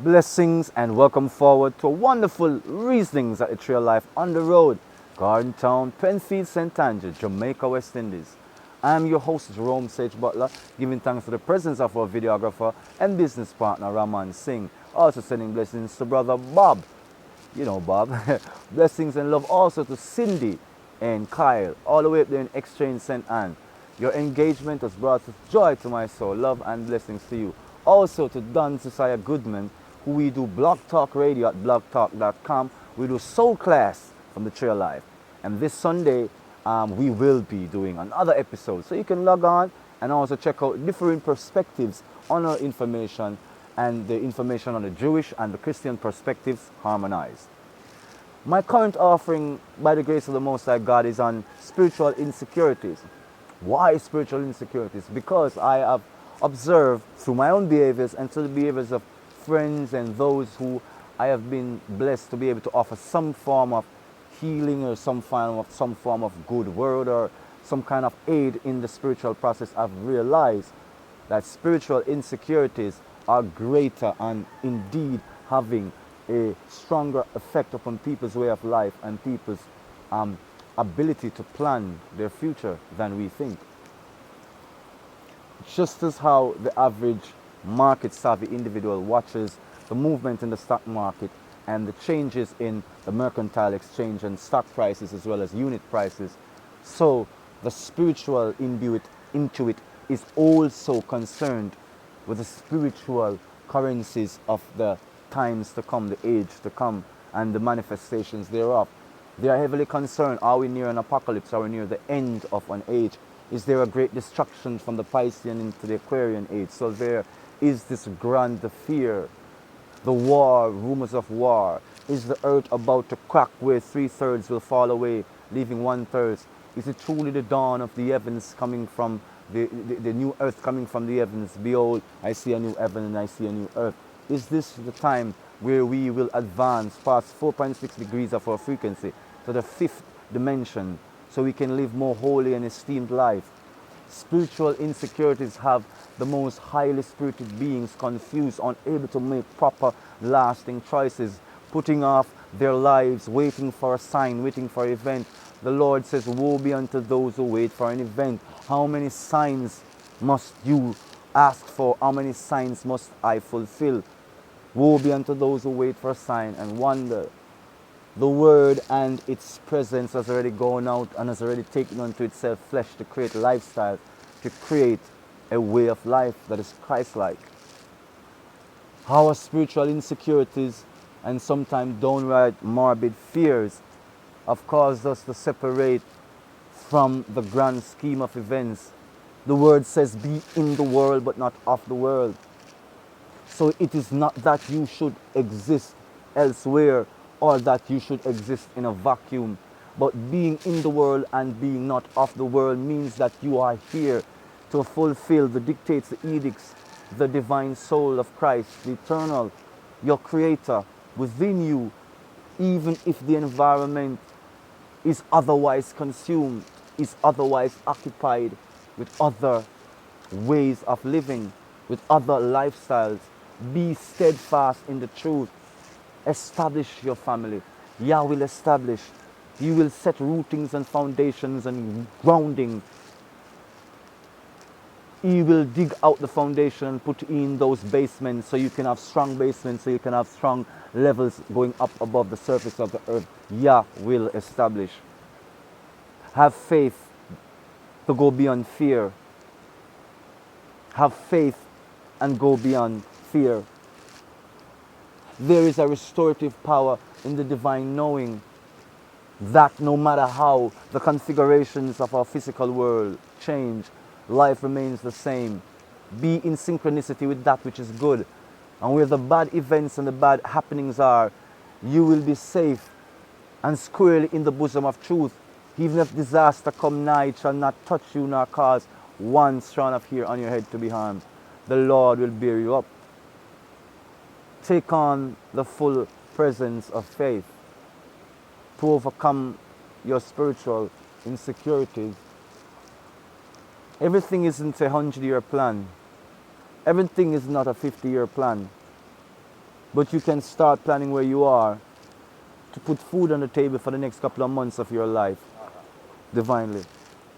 Blessings and welcome forward to wonderful reasonings at the Trail Life on the road, Garden Town, Penfield, St. Andrew, Jamaica, West Indies. I'm your host, Jerome Sage Butler, giving thanks for the presence of our videographer and business partner, Harmonizing. Also sending blessings to brother Bob. You know Bob. Blessings and love also to Cindy and Kyle, all the way up there in Exchange, St. Anne. Your engagement has brought joy to my soul, love and blessings to you. Also to Don Josiah Goodman, who we do Blog Talk Radio at blogtalk.com. We do Soul Class from the Trail Life. And this Sunday, we will be doing another episode. So you can log on and also check out different perspectives on our information and the information on the Jewish and the Christian perspectives harmonized. My current offering, by the grace of the Most High God, is on spiritual insecurities. Why spiritual insecurities? Because I have observed through my own behaviors and through the behaviors of friends and those who I have been blessed to be able to offer some form of healing or some form of good word or some kind of aid in the spiritual process. I've realized that spiritual insecurities are greater and indeed having a stronger effect upon people's way of life and people's ability to plan their future than we think. Just as how the average market savvy individual watches the movement in the stock market and the changes in the mercantile exchange and stock prices as well as unit prices, so the spiritual intuit is also concerned with the spiritual currencies of the times to come, the age to come, and the manifestations thereof. They are heavily concerned. Are we near an apocalypse? Are we near the end of an age? Is there a great destruction from the Piscean into the Aquarian age? So there is this grand fear, the war, rumors of war. Is the earth about to crack where 3/3 will fall away, leaving 1/3? Is it truly the dawn of the heavens coming from the new earth coming from the heavens? Behold, I see a new heaven and I see a new earth. Is this the time where we will advance past 4.6 degrees of our frequency to the 5th dimension so we can live more holy and esteemed life? Spiritual insecurities have the most highly spirited beings confused, unable to make proper, lasting choices, putting off their lives, waiting for a sign, waiting for an event. The Lord says, woe be unto those who wait for an event. How many signs must you ask for? How many signs must I fulfill? Woe be unto those who wait for a sign and wonder. The word and its presence has already gone out and has already taken unto itself flesh to create a lifestyle, to create a way of life that is Christ-like. Our spiritual insecurities and sometimes downright morbid fears have caused us to separate from the grand scheme of events. The word says, be in the world but not of the world. So it is not that you should exist elsewhere or that you should exist in a vacuum. But being in the world and being not of the world means that you are here to fulfill the dictates, the edicts, the divine soul of Christ, the eternal, your creator within you, even if the environment is otherwise consumed, is otherwise occupied with other ways of living, with other lifestyles. Be steadfast in the truth. Establish your family. Yah will establish. You will set rootings and foundations and grounding. He will dig out the foundation and put in those basements so you can have strong basements, so you can have strong levels going up above the surface of the earth. Yah will establish. Have faith to go beyond fear. Have faith and go beyond fear. There is a restorative power in the divine knowing that no matter how the configurations of our physical world change, life remains the same. Be in synchronicity with that which is good. And where the bad events and the bad happenings are, you will be safe and squarely in the bosom of truth. Even if disaster come nigh, it shall not touch you nor cause one strand of hair on your head to be harmed. The Lord will bear you up. Take on the full presence of faith to overcome your spiritual insecurities. Everything isn't a 100-year plan. Everything is not a 50-year plan. But you can start planning where you are to put food on the table for the next couple of months of your life divinely.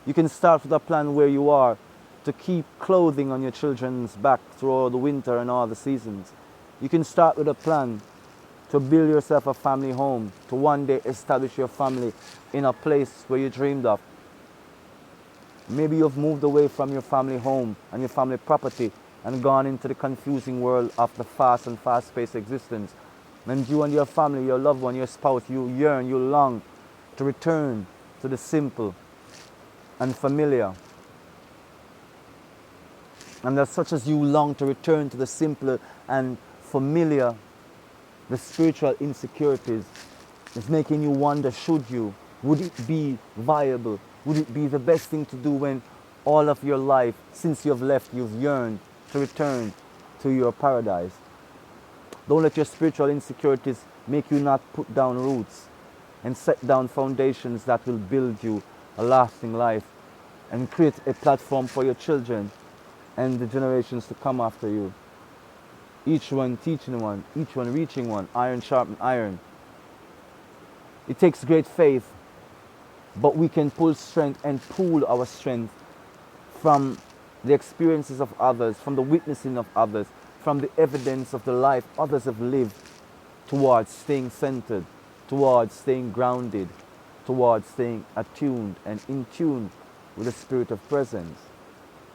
You can start with a plan where you are to keep clothing on your children's back through all the winter and all the seasons. You can start with a plan to build yourself a family home, to one day establish your family in a place where you dreamed of. Maybe you've moved away from your family home and your family property and gone into the confusing world of the fast and fast-paced existence. And you and your family, your loved one, your spouse, you yearn, you long to return to the simple and familiar. And as such as you long to return to the simpler and familiar, the spiritual insecurities is making you wonder, would it be viable? Would it be the best thing to do when all of your life, since you've left, you've yearned to return to your paradise? Don't let your spiritual insecurities make you not put down roots and set down foundations that will build you a lasting life and create a platform for your children and the generations to come after you. Each one teaching one, each one reaching one, iron sharpened iron. It takes great faith, but we can pull strength and pool our strength from the experiences of others, from the witnessing of others, from the evidence of the life others have lived, towards staying centered, towards staying grounded, towards staying attuned and in tune with the spirit of presence.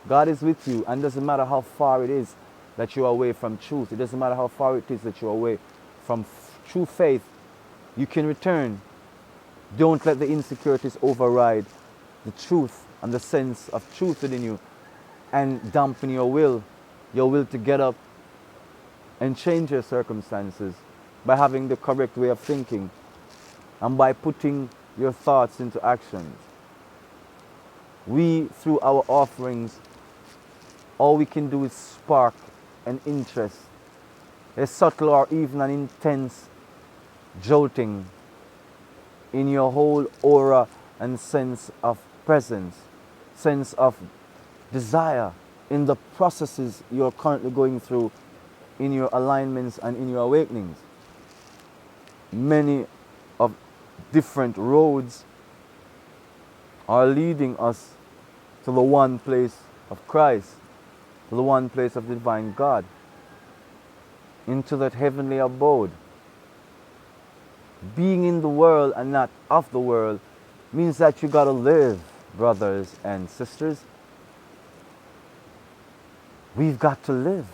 God is with you, and it doesn't matter how far it is that you are away from truth. It doesn't matter how far it is that you are away from true faith. You can return. Don't let the insecurities override the truth and the sense of truth within you and dampen your will to get up and change your circumstances by having the correct way of thinking and by putting your thoughts into action. We, through our offerings, all we can do is spark an interest, a subtle or even an intense jolting in your whole aura and sense of presence, sense of desire in the processes you're currently going through in your alignments and in your awakenings. Many of different roads are leading us to the one place of Christ, to the one place of the divine God, into that heavenly abode. Being in the world and not of the world means that you gotta live, brothers and sisters. We've got to live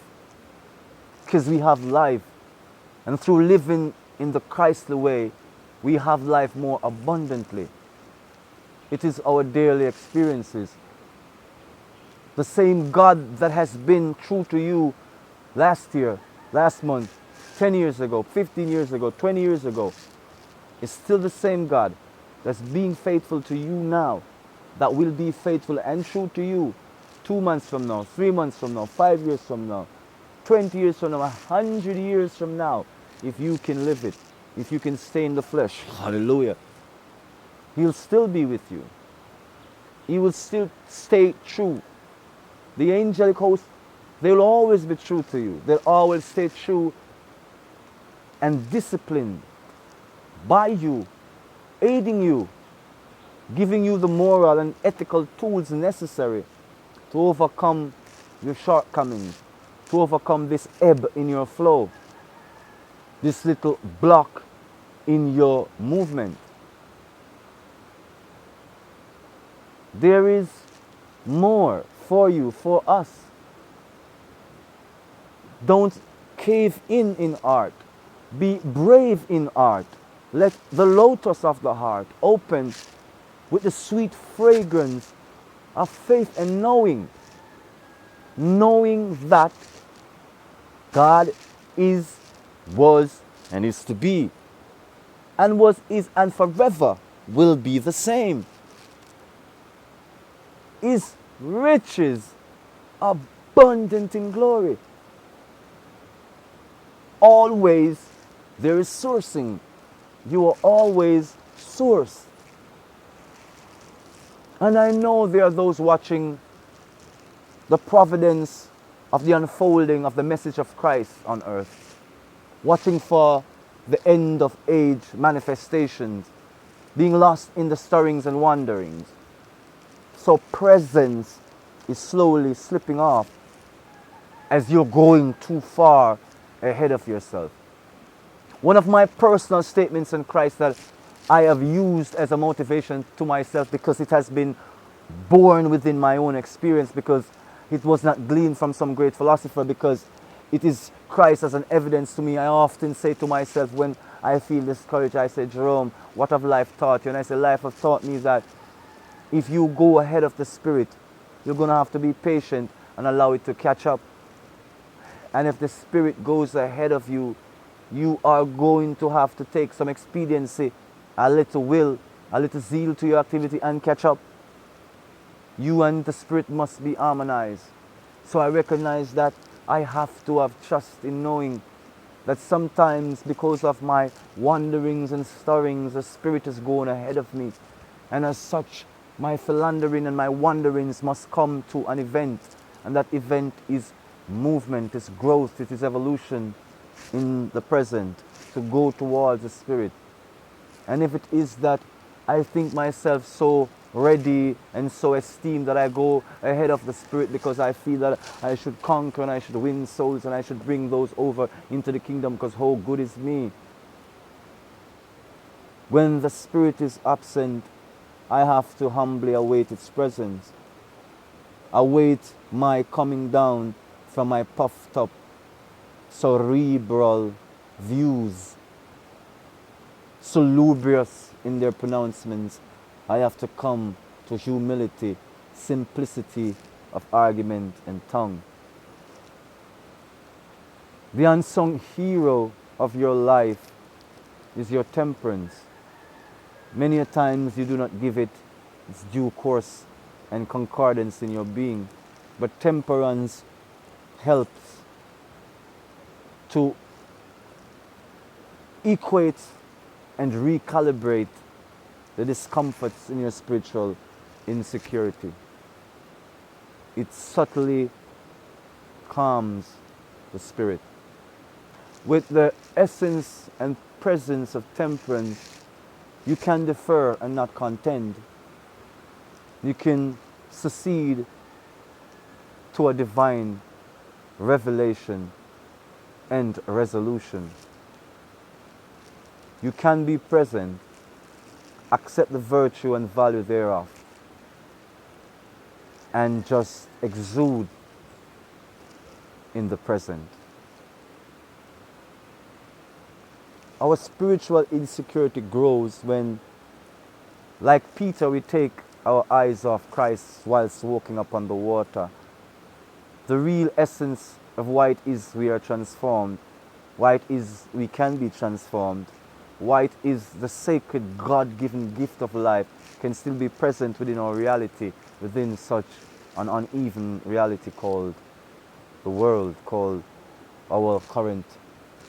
because we have life, and through living in the Christly way, we have life more abundantly. It is our daily experiences. The same God that has been true to you last year, last month, 10 years ago, 15 years ago, 20 years ago, is still the same God that's being faithful to you now, that will be faithful and true to you 2 months from now, 3 months from now, 5 years from now, 20 years from now, 100 years from now, if you can live it, if you can stay in the flesh. Hallelujah. He'll still be with you. He will still stay true. The angelic host, they'll always be true to you. They'll always stay true and disciplined by you, aiding you, giving you the moral and ethical tools necessary to overcome your shortcomings, to overcome this ebb in your flow, this little block in your movement. There is more for you, for us. Don't cave in art. Be brave in art. Let the lotus of the heart open with the sweet fragrance of faith and knowing that God is, was, and is to be, and was, is, and forever will be the same. His riches abundant in glory. Always there is sourcing. You are always sourced. And I know there are those watching the providence of the unfolding of the message of Christ on earth. watching for the end of age manifestations, being lost in the stirrings and wanderings. So presence is slowly slipping off as you're going too far ahead of yourself. One of my personal statements in Christ that I have used as a motivation to myself, because it has been born within my own experience, because it was not gleaned from some great philosopher, because it is Christ as an evidence to me. I often say to myself when I feel discouraged, I say, Jerome, what have life taught you? And I say, life has taught me that if you go ahead of the Spirit, you're going to have to be patient and allow it to catch up. And if the Spirit goes ahead of you, you are going to have to take some expediency, a little will, a little zeal to your activity, and catch up. You and the Spirit must be harmonized. So I recognize that I have to have trust in knowing that sometimes, because of my wanderings and stirrings, the Spirit is going ahead of me. And as such, my philandering and my wanderings must come to an event. And that event is movement, is growth, it is evolution in the present, to go towards the Spirit. And if it is that I think myself so ready and so esteemed that I go ahead of the Spirit because I feel that I should conquer and I should win souls and I should bring those over into the kingdom because how good is me. When the Spirit is absent, I have to humbly await its presence. Await my coming down from my puffed up cerebral views, salubrious in their pronouncements. I have to come to humility, simplicity of argument and tongue. The unsung hero of your life is your temperance. Many a times you do not give it its due course and concordance in your being, but temperance helps to equate and recalibrate the discomforts in your spiritual insecurity. It subtly calms the spirit. With the essence and presence of temperance, you can defer and not contend. You can succeed to a divine revelation and resolution. You can be present, accept the virtue and value thereof, and just exude in the present. Our spiritual insecurity grows when, like Peter, we take our eyes off Christ whilst walking upon the water. The real essence of why it is we are transformed, why it is we can be transformed, why it is the sacred God-given gift of life can still be present within our reality, within such an uneven reality called the world, called our current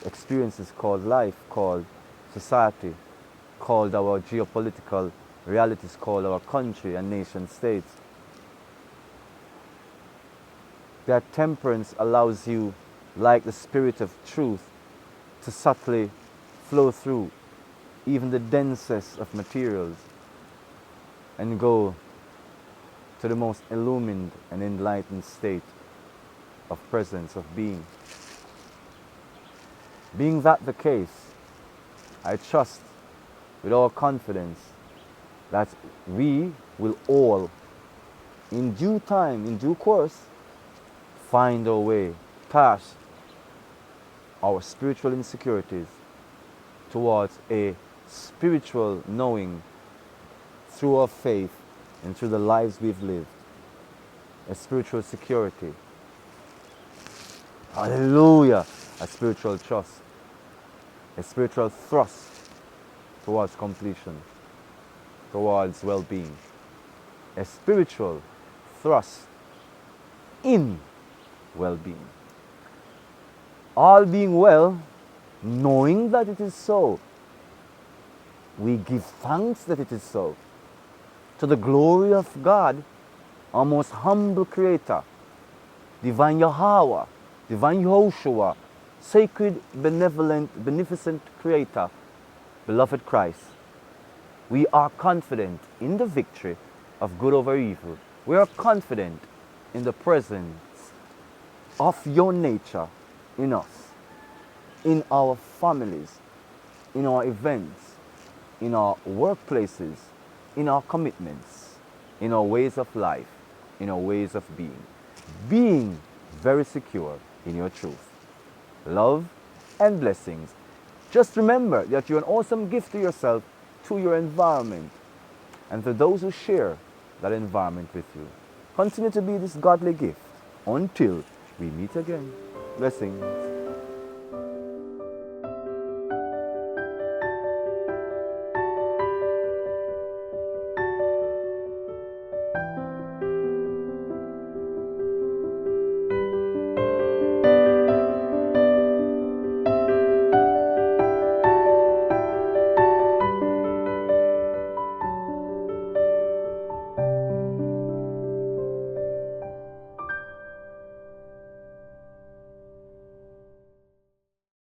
experiences, called life, called society, called our geopolitical realities, called our country and nation states. That temperance allows you, like the Spirit of truth, to subtly flow through even the densest of materials and go to the most illumined and enlightened state of presence, of being. Being that the case, I trust with all confidence that we will all, in due time, in due course, find our way past our spiritual insecurities towards a spiritual knowing through our faith and through the lives we've lived, a spiritual security. Hallelujah! A spiritual trust, a spiritual thrust towards completion, towards well-being, a spiritual thrust in well-being. All being well, knowing that it is so, we give thanks that it is so, to the glory of God, our most humble Creator, Divine Yahweh, Divine Yehoshua, Sacred, benevolent, beneficent Creator, beloved Christ, we are confident in the victory of good over evil. We are confident in the presence of your nature in us, in our families, in our events, in our workplaces, in our commitments, in our ways of life, in our ways of being very secure in your truth. Love and blessings. Just remember that you're an awesome gift to yourself, to your environment, and to those who share that environment with you. Continue to be this godly gift until we meet again. Blessings.